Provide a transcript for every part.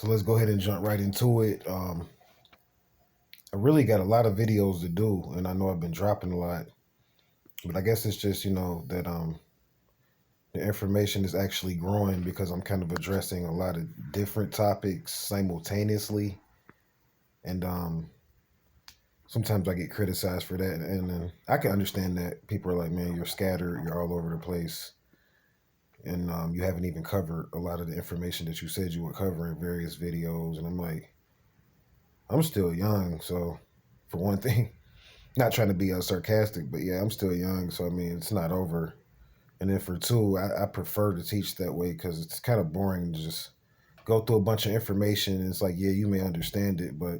So let's go ahead and jump right into it. I really got a lot of videos to do, and I know I've been dropping a lot, but I guess it's just that the information is actually growing because I'm kind of addressing a lot of different topics simultaneously, and sometimes I get criticized for that, and I can understand that people are like, "Man, you're scattered, you're all over the place." And you haven't even covered a lot of the information that you said you would cover in various videos. And I'm like, I'm still young, so for one thing, not trying to be sarcastic, but yeah, I'm still young, so I mean, it's not over. And then for two, I prefer to teach that way because it's kind of boring to just go through a bunch of information. And it's like, yeah, you may understand it, but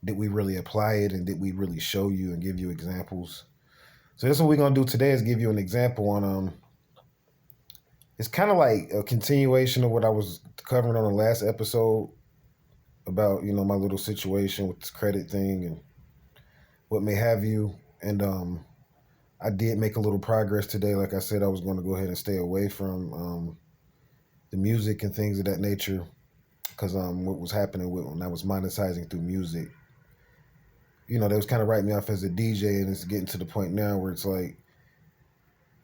did we really apply it, and did we really show you and give you examples? So that's what we're gonna do today is give you an example on It's kind of like a continuation of what I was covering on the last episode about my little situation with this credit thing and what may have you. And I did make a little progress today. Like I said, I was going to go ahead and stay away from the music and things of that nature because what was happening when I was monetizing through music, they was kind of writing me off as a DJ, and it's getting to the point now where it's like,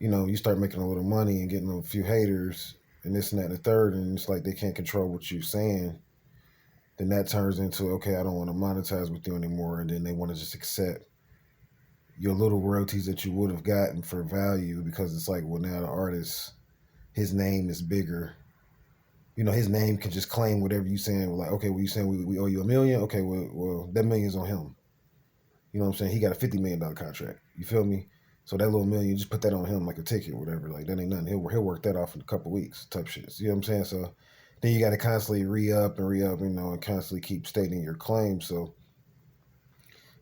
you start making a little money and getting a few haters and this and that and the third, and it's like they can't control what you're saying. Then that turns into, okay, I don't want to monetize with you anymore, and then they want to just accept your little royalties that you would have gotten for value because it's like, well, now the artist, his name is bigger. His name can just claim whatever you saying. Like, okay, well, you saying we owe you $1 million? Okay, well, that million's on him. You know what I'm saying? He got a $50 million contract. You feel me? So that little million, you just put that on him like a ticket or whatever. Like, that ain't nothing. He'll work that off in a couple weeks type shit. You know what I'm saying? So then you got to constantly re-up, and constantly keep stating your claim. So,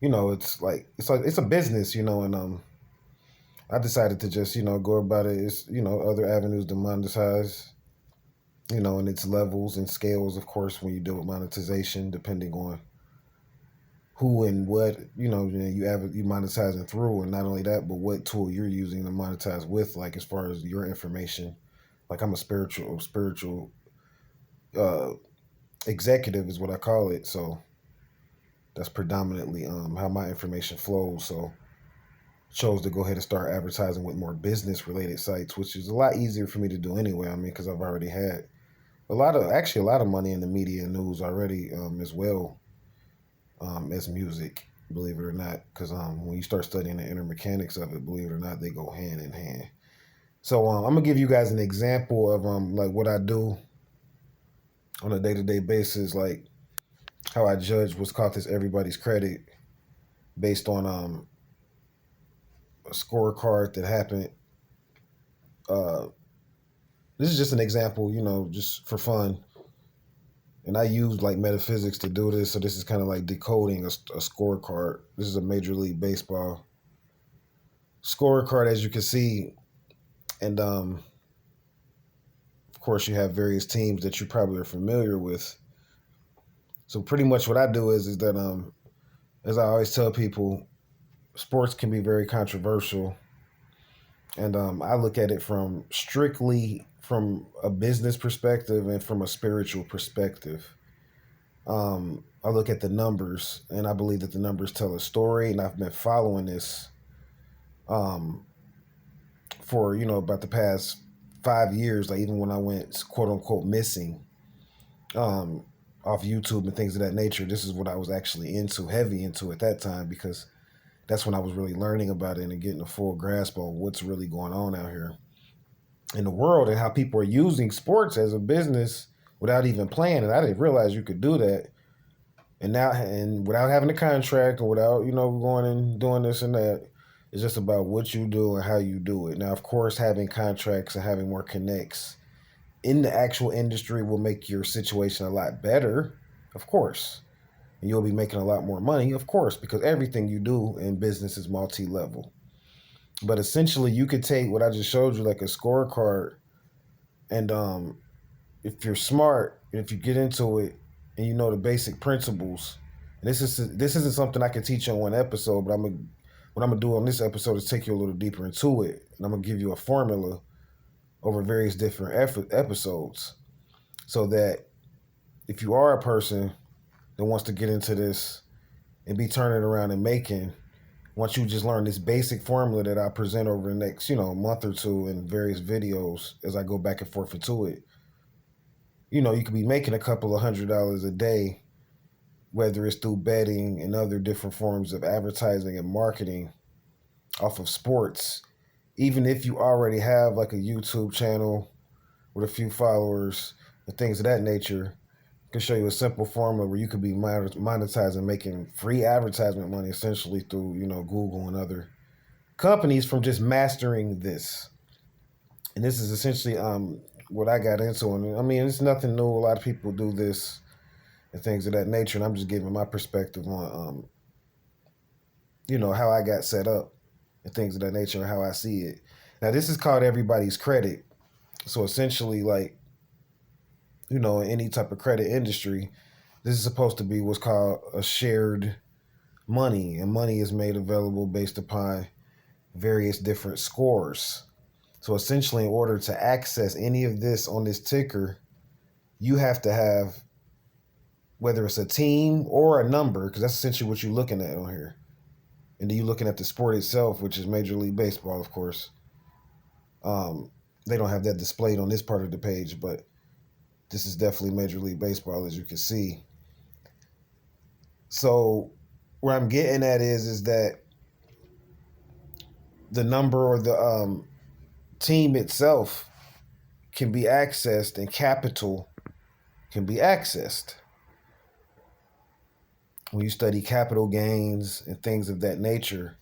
it's a business, and I decided to just, go about it. It's, other avenues to monetize, and its levels and scales, of course, when you deal with monetization, depending on who and what, you monetizing through. And not only that, but what tool you're using to monetize with, like as far as your information. Like I'm a spiritual uh, executive is what I call it. So that's predominantly how my information flows. So chose to go ahead and start advertising with more business related sites, which is a lot easier for me to do anyway. I mean, because I've already had a lot of money in the media and news already, as well as music, believe it or not. Because when you start studying the inner mechanics of it, believe it or not, they go hand in hand. So I'm gonna give you guys an example of like what I do on a day-to-day basis, like how I judge what's called this everybody's credit based on a scorecard that happened. Uh, this is just an example, just for fun. And I use like metaphysics to do this. So this is kind of like decoding a scorecard. This is a Major League Baseball scorecard, as you can see. And of course, you have various teams that you probably are familiar with. So pretty much what I do is that as I always tell people, sports can be very controversial. And I look at it from strictly from a business perspective and from a spiritual perspective. I look at the numbers, and I believe that the numbers tell a story. And I've been following this um, for about the past 5 years. Like even when I went quote unquote missing um, off YouTube and things of that nature, this is what I was actually heavy into at that time, because that's when I was really learning about it and getting a full grasp on what's really going on out here in the world and how people are using sports as a business without even playing it. I didn't realize you could do that. And now, and without having a contract or without, going and doing this and that, it's just about what you do and how you do it. Now, of course, having contracts and having more connects in the actual industry will make your situation a lot better, of course. And you'll be making a lot more money, of course, because everything you do in business is multi-level. But essentially, you could take what I just showed you, like a scorecard, and if you're smart, if you get into it and you know the basic principles, and this isn't something I can teach you on one episode, but what I'm gonna do on this episode is take you a little deeper into it, and I'm gonna give you a formula over various different episodes, so that if you are a person that wants to get into this and be turning around and making, once you just learn this basic formula that I present over the next, month or two in various videos as I go back and forth into it, you could be making a couple of $100s a day, whether it's through betting and other different forms of advertising and marketing off of sports. Even if you already have like a YouTube channel with a few followers and things of that nature, I can show you a simple formula where you could be monetizing, making free advertisement money essentially through, Google and other companies from just mastering this. And this is essentially what I got into. And I mean, it's nothing new. A lot of people do this and things of that nature. And I'm just giving my perspective on, how I got set up and things of that nature and how I see it. Now, this is called everybody's credit. So essentially, like, in any type of credit industry, this is supposed to be what's called a shared money. And money is made available based upon various different scores. So essentially, in order to access any of this on this ticker, you have to have, whether it's a team or a number, because that's essentially what you're looking at on here. And then you're looking at the sport itself, which is Major League Baseball, of course. They don't have that displayed on this part of the page, but this is definitely Major League Baseball, as you can see. So where I'm getting at is that the number or the team itself can be accessed and capital can be accessed. When you study capital gains and things of that nature,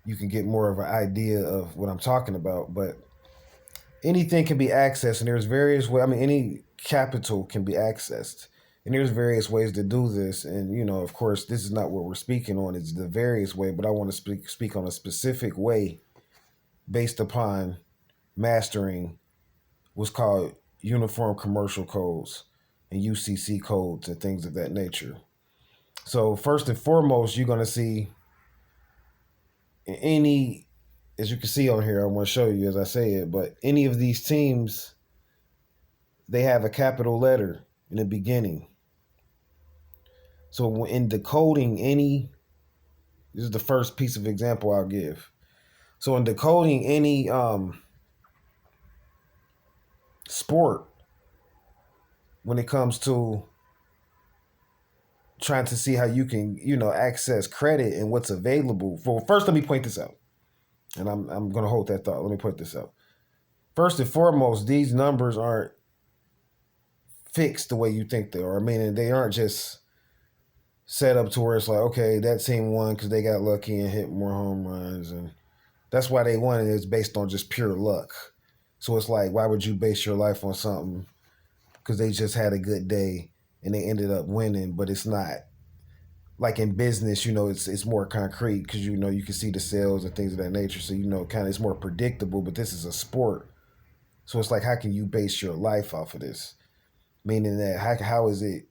you can get more of an idea of what I'm talking about. But anything can be accessed, and there's various ways. I mean, any capital can be accessed, and there's various ways to do this. And of course, this is not what we're speaking on. It's the various way, but I want to speak on a specific way based upon mastering what's called Uniform Commercial Codes and UCC codes and things of that nature. So first and foremost, you're going to see any, as you can see on here, I want to show you as I say it, but any of these teams, they have a capital letter in the beginning. So in decoding this is the first piece of example I'll give. So in decoding any sport, when it comes to trying to see how you can, access credit and what's available. Well, first, let me point this out. And I'm going to hold that thought. Let me point this out. First and foremost, these numbers aren't fixed the way you think they are. Meaning they aren't just set up to where it's like, okay, that team won because they got lucky and hit more home runs. And that's why they won. And it's based on just pure luck. So it's like, why would you base your life on something because they just had a good day and they ended up winning? But it's not. Like in business, it's more concrete because, you can see the sales and things of that nature. So, kind of it's more predictable, but this is a sport. So it's like, how can you base your life off of this? Meaning that how is it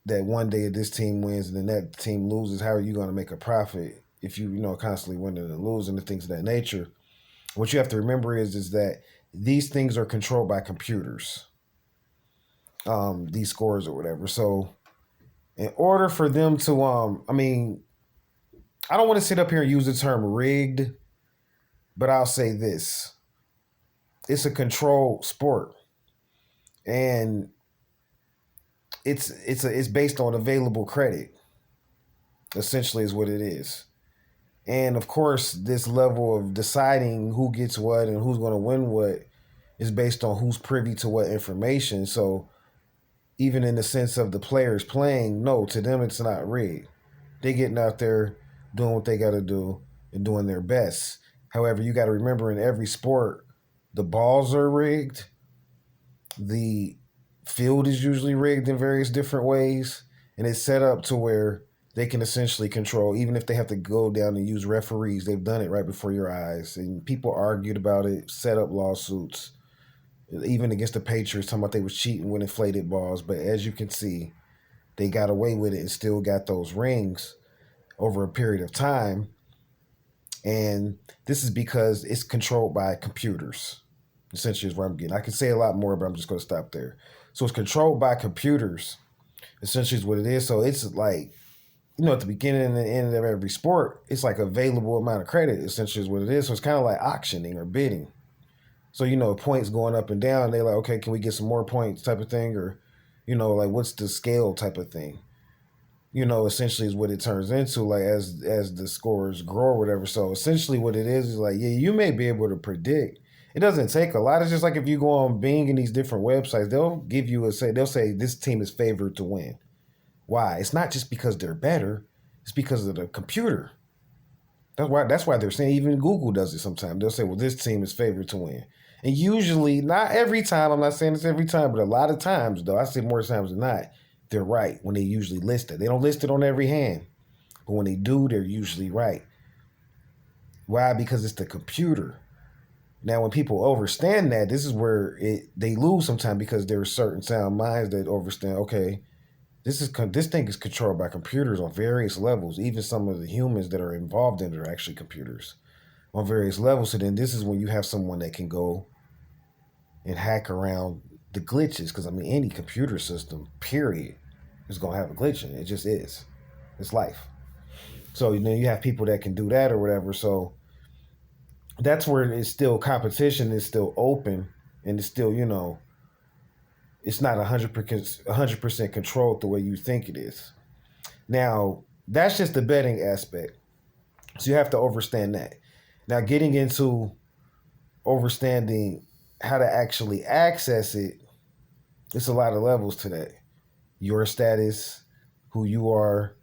that one day this team wins and then that team loses? How are you going to make a profit if you, constantly winning and losing and things of that nature? What you have to remember is that these things are controlled by computers, these scores or whatever. So in order for them to, I don't want to sit up here and use the term rigged, but I'll say this. It's a controlled sport. And it's based on available credit, essentially is what it is. And of course, this level of deciding who gets what and who's going to win what is based on who's privy to what information. So even in the sense of the players playing, no, to them it's not rigged. They getting out there doing what they got to do and doing their best. However, you got to remember in every sport, the balls are rigged. The field is usually rigged in various different ways. And it's set up to where they can essentially control, even if they have to go down and use referees. They've done it right before your eyes. And people argued about it, set up lawsuits, even against the Patriots, talking about they was cheating with inflated balls. But as you can see, they got away with it and still got those rings over a period of time. And this is because it's controlled by computers, essentially is where I'm getting. I can say a lot more, but I'm just going to stop there. So it's controlled by computers, essentially is what it is. So it's like, at the beginning and the end of every sport, it's like available amount of credit, essentially is what it is. So it's kind of like auctioning or bidding. So, points going up and down, they like, okay, can we get some more points type of thing? Or, like what's the scale type of thing? Essentially is what it turns into, like as the scores grow or whatever. So essentially what it is like, yeah, you may be able to predict. It doesn't take a lot. It's just like if you go on Bing and these different websites, they'll give you they'll say this team is favored to win. Why? It's not just because they're better, it's because of the computer. That's why they're saying, even Google does it sometimes. They'll say, well, this team is favored to win. And usually, not every time, I'm not saying this every time, but a lot of times, though, I say more times than not, they're right when they usually list it. They don't list it on every hand, but when they do, they're usually right. Why? Because it's the computer. Now, when people overstand that, this is where they lose sometimes, because there are certain sound minds that overstand, okay, this thing is controlled by computers on various levels. Even some of the humans that are involved in it are actually computers on various levels. So then this is when you have someone that can go and hack around the glitches. Because, any computer system, period, is going to have a glitch in it. It just is. It's life. So, you have people that can do that or whatever. So that's where it's still competition is still open, and it's still, it's not 100% controlled the way you think it is. Now, that's just the betting aspect. So you have to understand that. Now, getting into understanding how to actually access it, it's a lot of levels to that. Your status, who you are,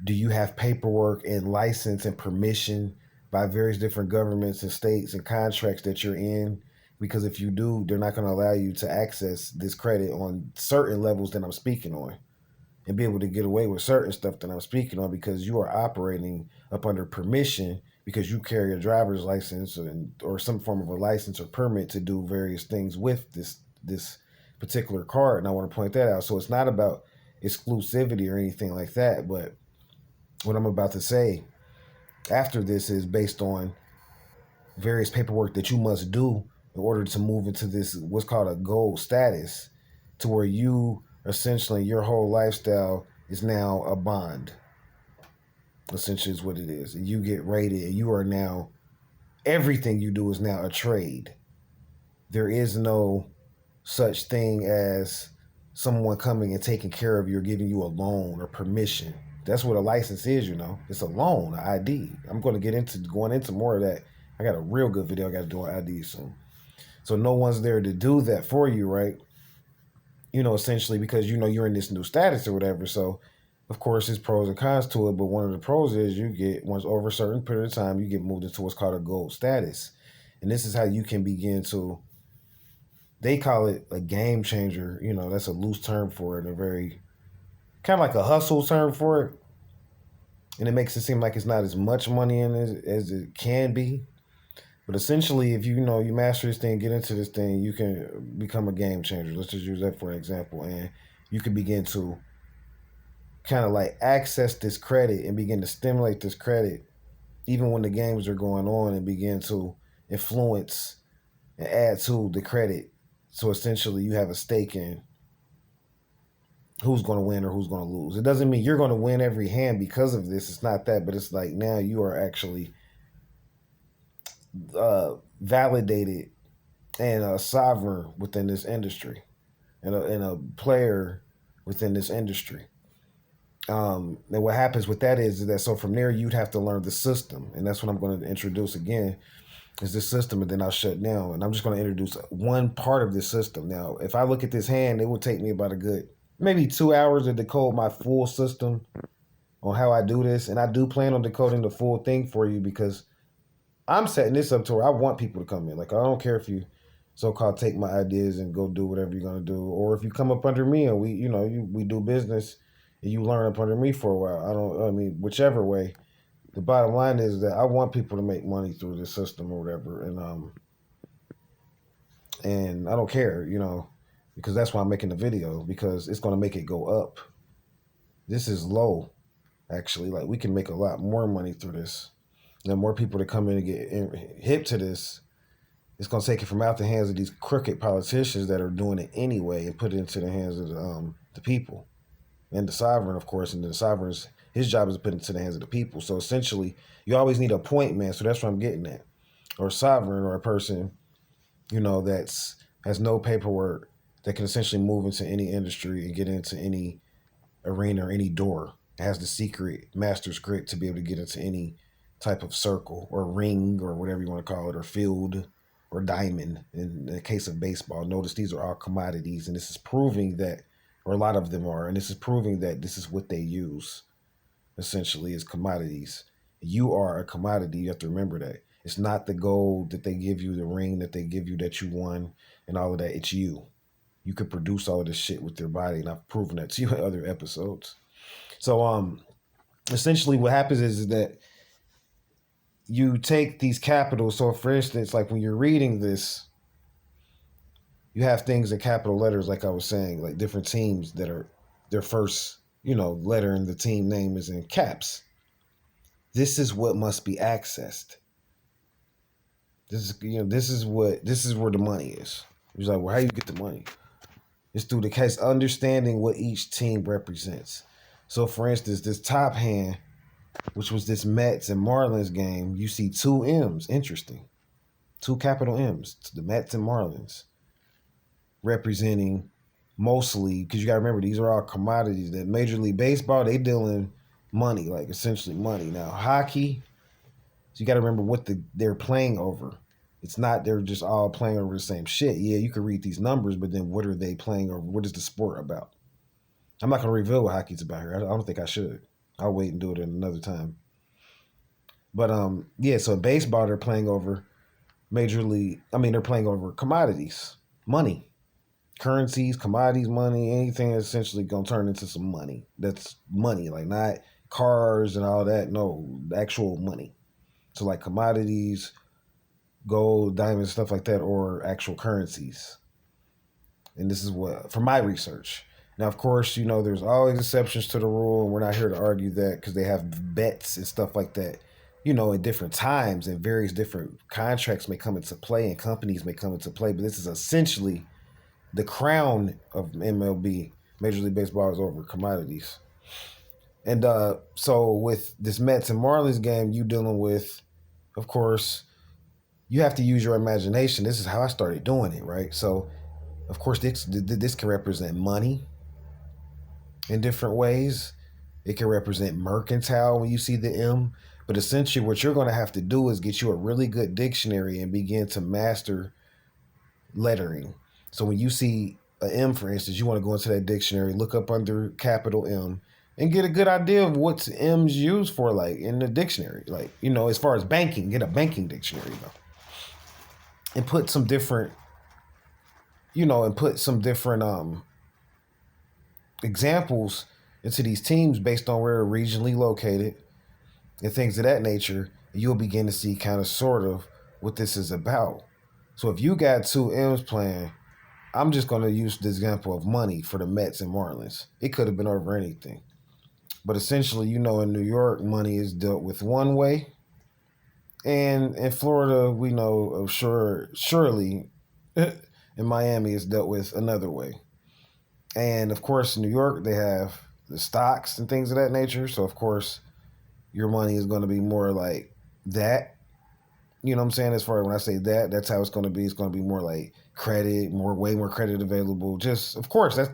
do you have paperwork and license and permission by various different governments and states and contracts that you're in? Because if you do, they're not going to allow you to access this credit on certain levels that I'm speaking on, and be able to get away with certain stuff that I'm speaking on, because you are operating up under permission, because you carry a driver's license or some form of a license or permit to do various things with this particular card. And I want to point that out. So it's not about exclusivity or anything like that, but what I'm about to say after this is based on various paperwork that you must do in order to move into this what's called a gold status, to where you essentially your whole lifestyle is now a bond. Essentially is what it is. You get rated, and you are now, everything you do is now a trade. There is no such thing as someone coming and taking care of you or giving you a loan or permission. That's what a license is, It's a loan, an ID. I'm going to get into going into more of that. I got a real good video I got to do on ID soon. So no one's there to do that for you, right? Essentially because you're in this new status or whatever. So of course there's pros and cons to it, but one of the pros is you get, once over a certain period of time, you get moved into what's called a gold status. And this is how you can begin to, they call it a game changer. That's a loose term for it, a very kind of like a hustle term for it. And it makes it seem like it's not as much money in it as it can be. But essentially, if you master this thing, get into this thing, you can become a game changer. Let's just use that for an example. And you can begin to kind of like access this credit and begin to stimulate this credit even when the games are going on, and begin to influence and add to the credit. So essentially you have a stake in who's going to win or who's going to lose. It doesn't mean you're going to win every hand because of this. It's not that, but it's like now you are actually validated and a sovereign within this industry, and a player within this industry. And what happens with that is that, so from there you'd have to learn the system, and that's what I'm going to introduce again, is this system, and then I'll shut down. And I'm just going to introduce one part of this system. Now, if I look at this hand, it will take me about a good maybe 2 hours to decode my full system on how I do this, and I do plan on decoding the full thing for you, because I'm setting this up to where I want people to come in. Like, I don't care if you so-called take my ideas and go do whatever you're going to do, or if you come up under me and we do business and you learn up under me for a while. Whichever way, the bottom line is that I want people to make money through this system or whatever. And I don't care, because that's why I'm making the video, because it's going to make it go up. This is low, actually. Like, we can make a lot more money through this. The more people that come in and get hip to this, It's going to take it from out the hands of these crooked politicians that are doing it anyway and put it into the hands of the people and the sovereign, of course. And the sovereign's his job is to put it into the hands of the people. So essentially, you always need a point man. So that's what I'm getting at, or a sovereign, or a person, that's has no paperwork that can essentially move into any industry and get into any arena or any door. It has the secret master's grit to be able to get into any type of circle or ring or whatever you want to call it, or field or diamond. In the case of baseball, notice these are all commodities, and this is proving that, or a lot of them are, and this is proving that this is what they use essentially is commodities. You are a commodity. You have to remember that. It's not the gold that they give you, the ring that they give you that you won, and all of that. It's you. You could produce all of this shit with your body, and I've proven that to you in other episodes. So essentially what happens is that you take these capitals. So for instance, like when you're reading this, you have things in capital letters, like I was saying, like different teams that are their first, letter in the team name is in caps. This is what must be accessed. This is where the money is. He's like, well, how you get the money? It's through the case understanding what each team represents. So for instance, this top hand, which was this Mets and Marlins game, you see two M's. Interesting. Two capital M's. The Mets and Marlins representing mostly, because you got to remember, these are all commodities. That Major League Baseball, they dealing money, like essentially money. Now, hockey, so you got to remember what they're playing over. It's not they're just all playing over the same shit. Yeah, you can read these numbers, but then what are they playing over? What is the sport about? I'm not going to reveal what hockey's about here. I don't think I should. I'll wait and do it at another time. But yeah, so in baseball, they're playing over they're playing over commodities, money, currencies, commodities, money, anything that's essentially going to turn into some money. That's money, like not cars and all that. No, actual money. So like commodities, gold, diamonds, stuff like that, or actual currencies. And this is what, from my research. Now, of course, there's always exceptions to the rule, and we're not here to argue that because they have bets and stuff like that, at different times, and various different contracts may come into play and companies may come into play. But this is essentially the crown of MLB, Major League Baseball, is over commodities. And so with this Mets and Marlins game, you dealing with, of course, you have to use your imagination. This is how I started doing it, right? So, of course, this can represent money in different ways. It can represent mercantile when you see the M. But essentially, what you're going to have to do is get you a really good dictionary and begin to master lettering. So when you see a M, for instance, you want to go into that dictionary, look up under capital M, and get a good idea of what's M's used for, like in the dictionary. Like, as far as banking, get a banking dictionary, and put some different, examples into these teams based on where they're regionally located and things of that nature. You'll begin to see kind of sort of what this is about. So if you got two M's playing, I'm just going to use the example of money for the Mets and Marlins. It could have been over anything. But essentially, in New York, money is dealt with one way. And in Florida, we know of surely in Miami, it's dealt with another way. And of course, in New York, they have the stocks and things of that nature. So, of course, your money is going to be more like that. You know what I'm saying? As far as when I say that, that's how it's going to be. It's going to be more like credit, way more credit available. Just, of course, that's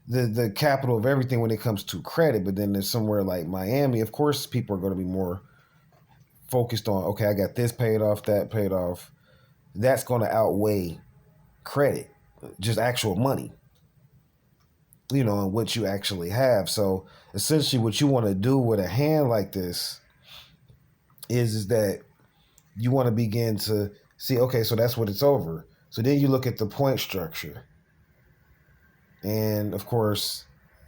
the capital of everything when it comes to credit. But then there's somewhere like Miami, of course, people are going to be more focused on, okay, I got this paid off, that paid off. That's going to outweigh credit, just actual money, and what you actually have. So essentially what you want to do with a hand like this is that you want to begin to see, okay, so that's what it's over. So then you look at the point structure. And of course,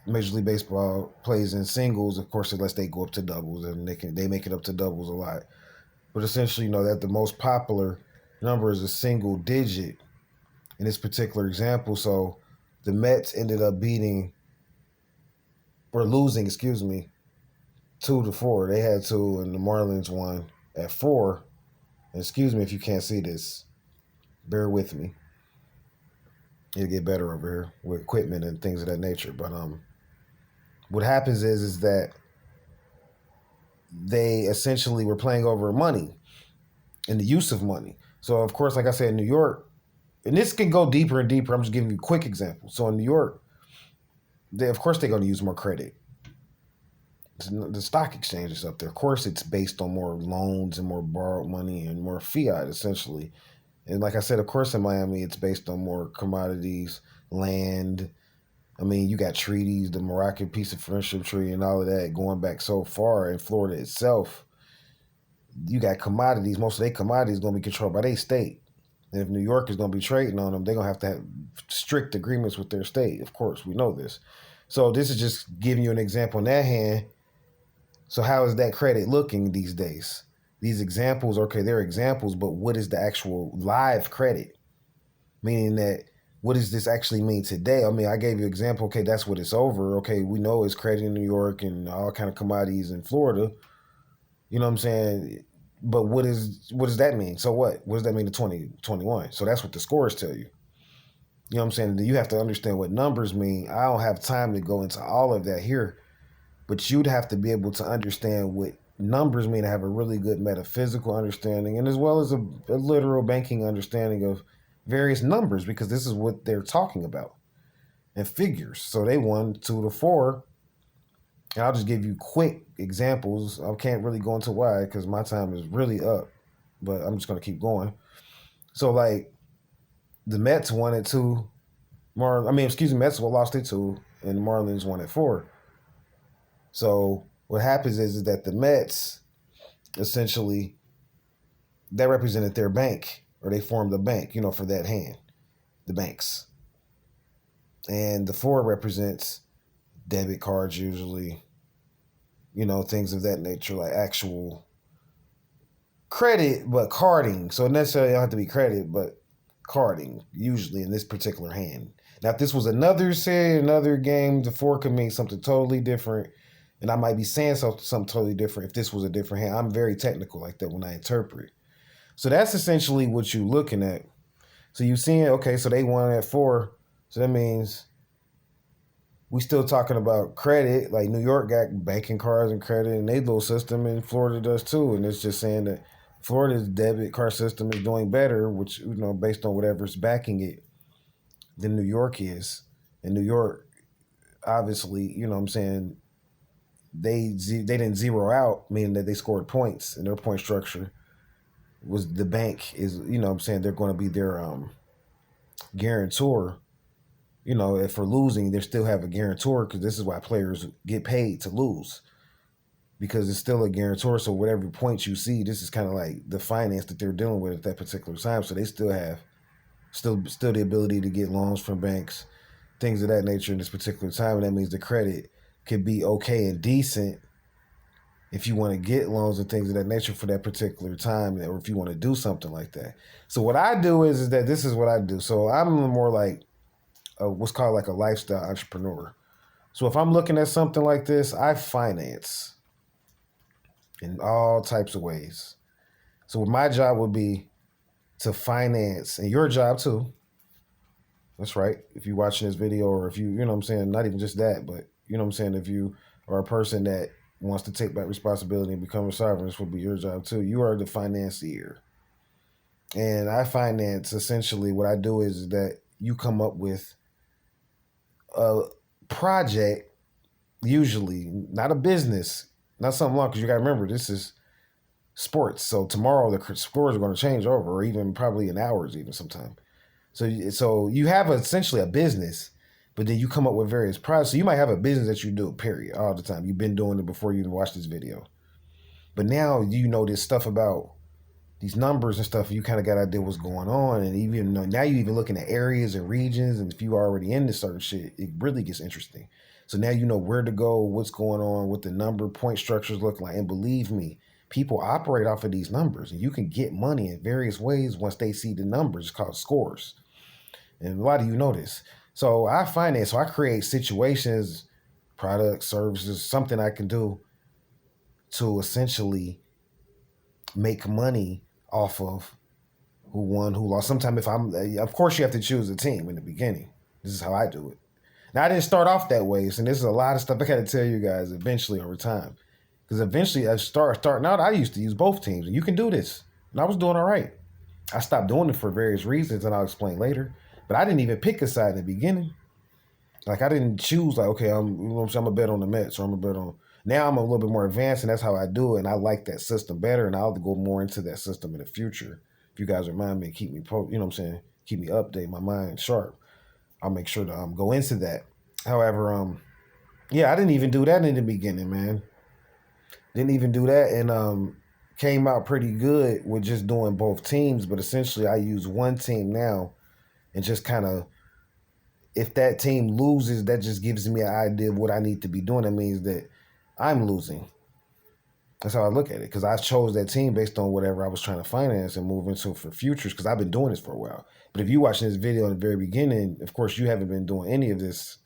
Major League Baseball plays in singles, of course, unless they go up to doubles, and they make it up to doubles a lot. But essentially, that the most popular number is a single digit in this particular example. So the Mets ended up losing, 2-4. They had 2, and the Marlins won at 4. And excuse me if you can't see this. Bear with me. It'll get better over here with equipment and things of that nature. But what happens is that they essentially were playing over money and the use of money. So of course, like I said, in New York, and this can go deeper and deeper. I'm just giving you quick examples. So in New York, of course they're going to use more credit. The stock exchange is up there. Of course, it's based on more loans and more borrowed money and more fiat, essentially. And like I said, of course, in Miami, it's based on more commodities, land. I mean, you got treaties, the Moroccan Peace of Friendship Treaty, and all of that going back so far. In Florida itself, you got commodities. Most of their commodities going to be controlled by their state. And if New York is going to be trading on them, they're going to have strict agreements with their state. Of course, we know this. So this is just giving you an example in that hand. So how is that credit looking these days? These examples, okay, they're examples, but what is the actual live credit? Meaning that, what does this actually mean today? I mean, I gave you an example. Okay, that's what it's over. Okay, we know it's credit in New York and all kind of commodities in Florida. You know what I'm saying? But what does that mean? So what? What does that mean to 2021? So that's what the scores tell you. You know what I'm saying? You have to understand what numbers mean. I don't have time to go into all of that here, but you'd have to be able to understand what numbers mean to have a really good metaphysical understanding and as well as a literal banking understanding of various numbers, because this is what they're talking about and figures. So they 1, 2 to 4. And I'll just give you quick examples. I can't really go into why because my time is really up, but I'm just going to keep going. So like the Mets won at 2. Mets lost at 2 and the Marlins won at 4. So what happens is that the Mets essentially, that represented their bank, or they formed a bank, for that hand, the banks. And the 4 represents debit cards usually, things of that nature, like actual credit, but carding. So necessarily don't have to be credit, but carding, usually in this particular hand. Now, if this was another game, the 4 could mean something totally different. And I might be saying something totally different if this was a different hand. I'm very technical like that when I interpret. So that's essentially what you're looking at. So you're seeing, okay, so they won at 4. So that means we still talking about credit. Like New York got banking cards and credit in their little system, and Florida does too. And it's just saying that Florida's debit card system is doing better, which, based on whatever's backing it, than New York is. And New York, obviously, what I'm saying, they didn't zero out, meaning that they scored points in their point structure. Was the bank is, what I'm saying, they're going to be their guarantor. If for losing, they still have a guarantor, because this is why players get paid to lose, because it's still a guarantor. So whatever points you see, this is kind of like the finance that they're dealing with at that particular time. So they still have still the ability to get loans from banks, things of that nature in this particular time. And that means the credit could be okay and decent if you want to get loans and things of that nature for that particular time, or if you want to do something like that. So what I do is that this is what I do. So I'm more like what's called like a lifestyle entrepreneur. So if I'm looking at something like this, I finance in all types of ways. So my job would be to finance, and your job too. That's right. If you're watching this video, or if you know what I'm saying, not even just that, but you know what I'm saying, if you are a person that wants to take back responsibility and become a sovereign, this will be your job too. You are the financier. And I finance, essentially what I do is that you come up with a project, usually not a business, not something long, because you got to remember, this is sports. So tomorrow the scores are going to change over, or even probably in hours, even sometime. So you have essentially a business, but then you come up with various projects. So you might have a business that you do, period, all the time. You've been doing it before you even watched this video. But now you know this stuff about these numbers and stuff. You kind of got an idea what's going on. And even now you're even looking at areas and regions. And if you are already into certain shit, it really gets interesting. So now you know where to go, what's going on, what the number point structures look like. And believe me, people operate off of these numbers. And you can get money in various ways once they see the numbers. It's called scores. And a lot of you know this. So I finance, so I create situations, products, services, something I can do to essentially make money off of who won, who lost. Sometimes if I'm, of course you have to choose a team in the beginning. This is how I do it. Now I didn't start off that way, and this is a lot of stuff I got to tell you guys eventually over time. Because eventually, starting out, I used to use both teams, and you can do this. And I was doing all right. I stopped doing it for various reasons, and I'll explain later. But I didn't even pick a side in the beginning. Like I didn't choose like, okay, I'm gonna bet on the Mets or I'm gonna bet on. Now I'm a little bit more advanced, and that's how I do it. And I like that system better, and I'll go more into that system in the future. If you guys remind me, keep me keep me updated, my mind sharp. I'll make sure to go into that. However, yeah, I didn't even do that in the beginning, man. Didn't even do that, and came out pretty good with just doing both teams. But essentially, I use one team now, and just kind of, if that team loses, that just gives me an idea of what I need to be doing. That means that I'm losing. That's how I look at it, because I chose that team based on whatever I was trying to finance and move into for futures, because I've been doing this for a while. But if you're watching this video in the very beginning, of course, you haven't been doing any of this,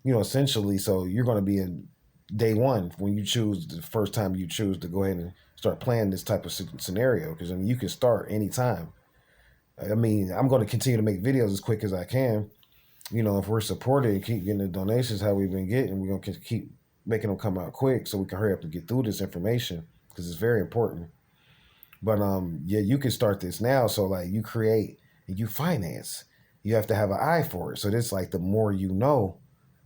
essentially. So you're going to be in day one when you choose, the first time you choose to go ahead and start playing this type of scenario, because you can start anytime. I'm going to continue to make videos as quick as I can. If we're supported and keep getting the donations how we've been getting, we're going to keep making them come out quick so we can hurry up and get through this information, because it's very important. But yeah, you can start this now. So like, you create and you finance. You have to have an eye for it. So this, like, the more you know,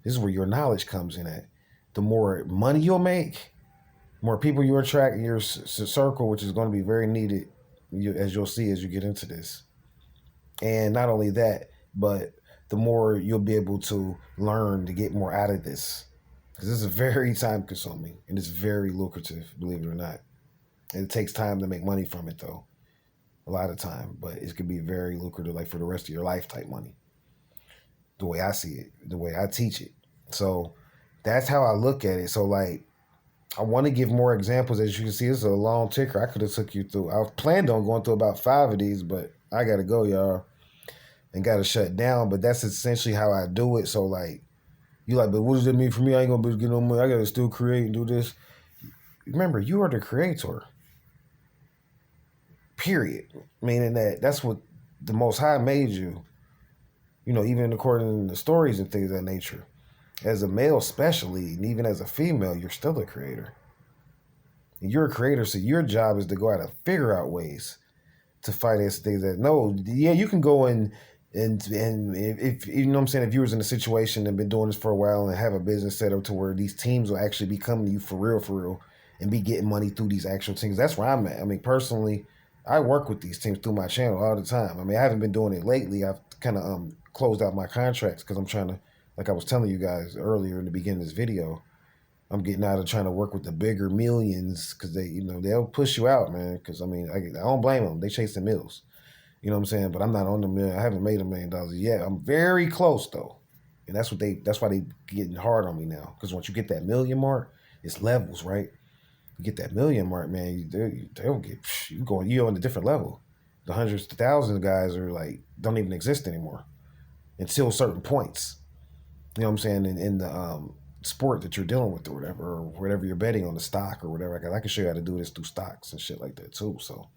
this is where your knowledge comes in at. The more money you'll make, more people you attract in your circle, which is going to be very needed, as you'll see as you get into this. And not only that, but the more you'll be able to learn to get more out of this. Because this is very time consuming and it's very lucrative, believe it or not. And it takes time to make money from it, though. A lot of time. But it could be very lucrative, like for the rest of your life type money. The way I see it, the way I teach it. So that's how I look at it. So like, I want to give more examples. As you can see, this is a long ticker. I could have took you through. I planned on going through about 5 of these, but I got to go, y'all. And got to shut down. But that's essentially how I do it. So like, you like, but what does that mean for me? I ain't going to be able to get no money. I got to still create and do this. Remember, you are the creator. Period. Meaning that's what the Most High made you. Even according to the stories and things of that nature. As a male especially, and even as a female, you're still a creator. And you're a creator, so your job is to go out and figure out ways to finance things that, no, yeah, you can go and if you know what I'm saying, if you was in a situation and been doing this for a while and have a business set up to where these teams will actually be coming to you for real, and be getting money through these actual teams, that's where I'm at. Personally, I work with these teams through my channel all the time. I haven't been doing it lately. I've kind of closed out my contracts because I'm trying to, like I was telling you guys earlier in the beginning of this video, I'm getting out of trying to work with the bigger millions, because they'll push you out, man. Because I don't blame them. They chasing mills. You know what I'm saying? But I'm not on the million. I haven't made $1 million yet. I'm very close though, and that's why they getting hard on me now. Because once you get that million mark, it's levels, right? You get that million mark, man. They'll get you're on a different level. The hundreds to thousands of guys are like, don't even exist anymore until certain points. You know what I'm saying? In the sport that you're dealing with, or whatever you're betting on, the stock or whatever. I can show you how to do this through stocks and shit like that too. So,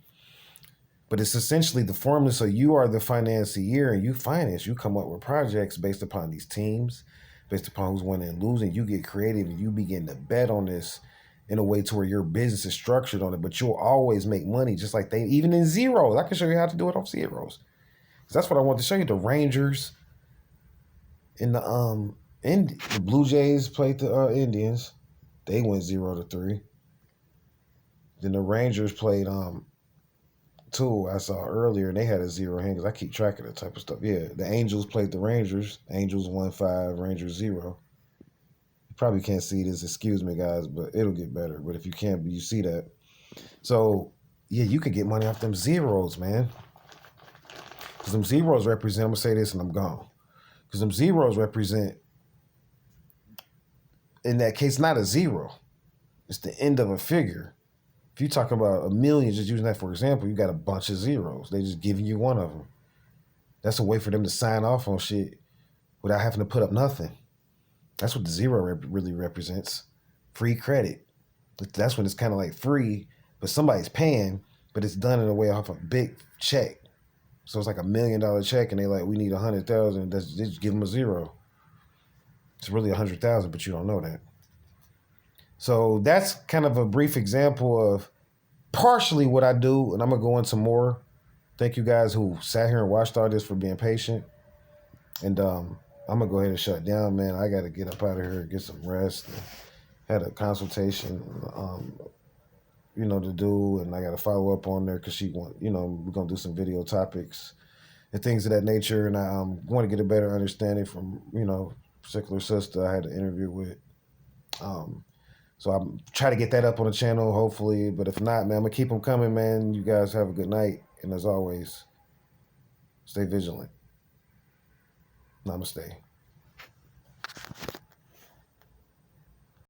but it's essentially the formula. So you are the financier and you finance. You come up with projects based upon these teams, based upon who's winning and losing. You get creative and you begin to bet on this in a way to where your business is structured on it. But you'll always make money, just like even in zeros. I can show you how to do it off zeros. So that's what I want to show you. The Rangers in the Blue Jays played the Indians. They went 0-3. Then the Rangers played two I saw earlier, and they had a 0 hand, because I keep track of that type of stuff. Yeah, the Angels played the Rangers. Angels 1-5, Rangers 0. You probably can't see this, excuse me, guys, but it'll get better. But if you can't, you see that. So, yeah, you can get money off them zeros, man. Because them zeros represent, I'm going to say this and I'm gone. Because them zeros represent, in that case, not a zero. It's the end of a figure. If you talk about $1 million, just using that for example, you got a bunch of zeros. They just giving you one of them. That's a way for them to sign off on shit without having to put up nothing. That's what the zero really represents. Free credit. That's when it's kind of like free, but somebody's paying, but it's done in a way off a big check. So it's like $1 million check, and they like, we need 100,000. They just give them a zero. It's really 100,000, but you don't know that. So that's kind of a brief example of partially what I do, and I'm gonna go into more. Thank you guys who sat here and watched all this for being patient. And I'm gonna go ahead and shut down, man. I gotta get up out of here, get some rest. Had a consultation, to do, and I gotta follow up on there because she want, we're gonna do some video topics and things of that nature. And I want to get a better understanding from, particular sister I had an interview with. So I'm trying to get that up on the channel, hopefully. But if not, man, I'm gonna keep them coming, man. You guys have a good night, and as always, stay vigilant. Namaste.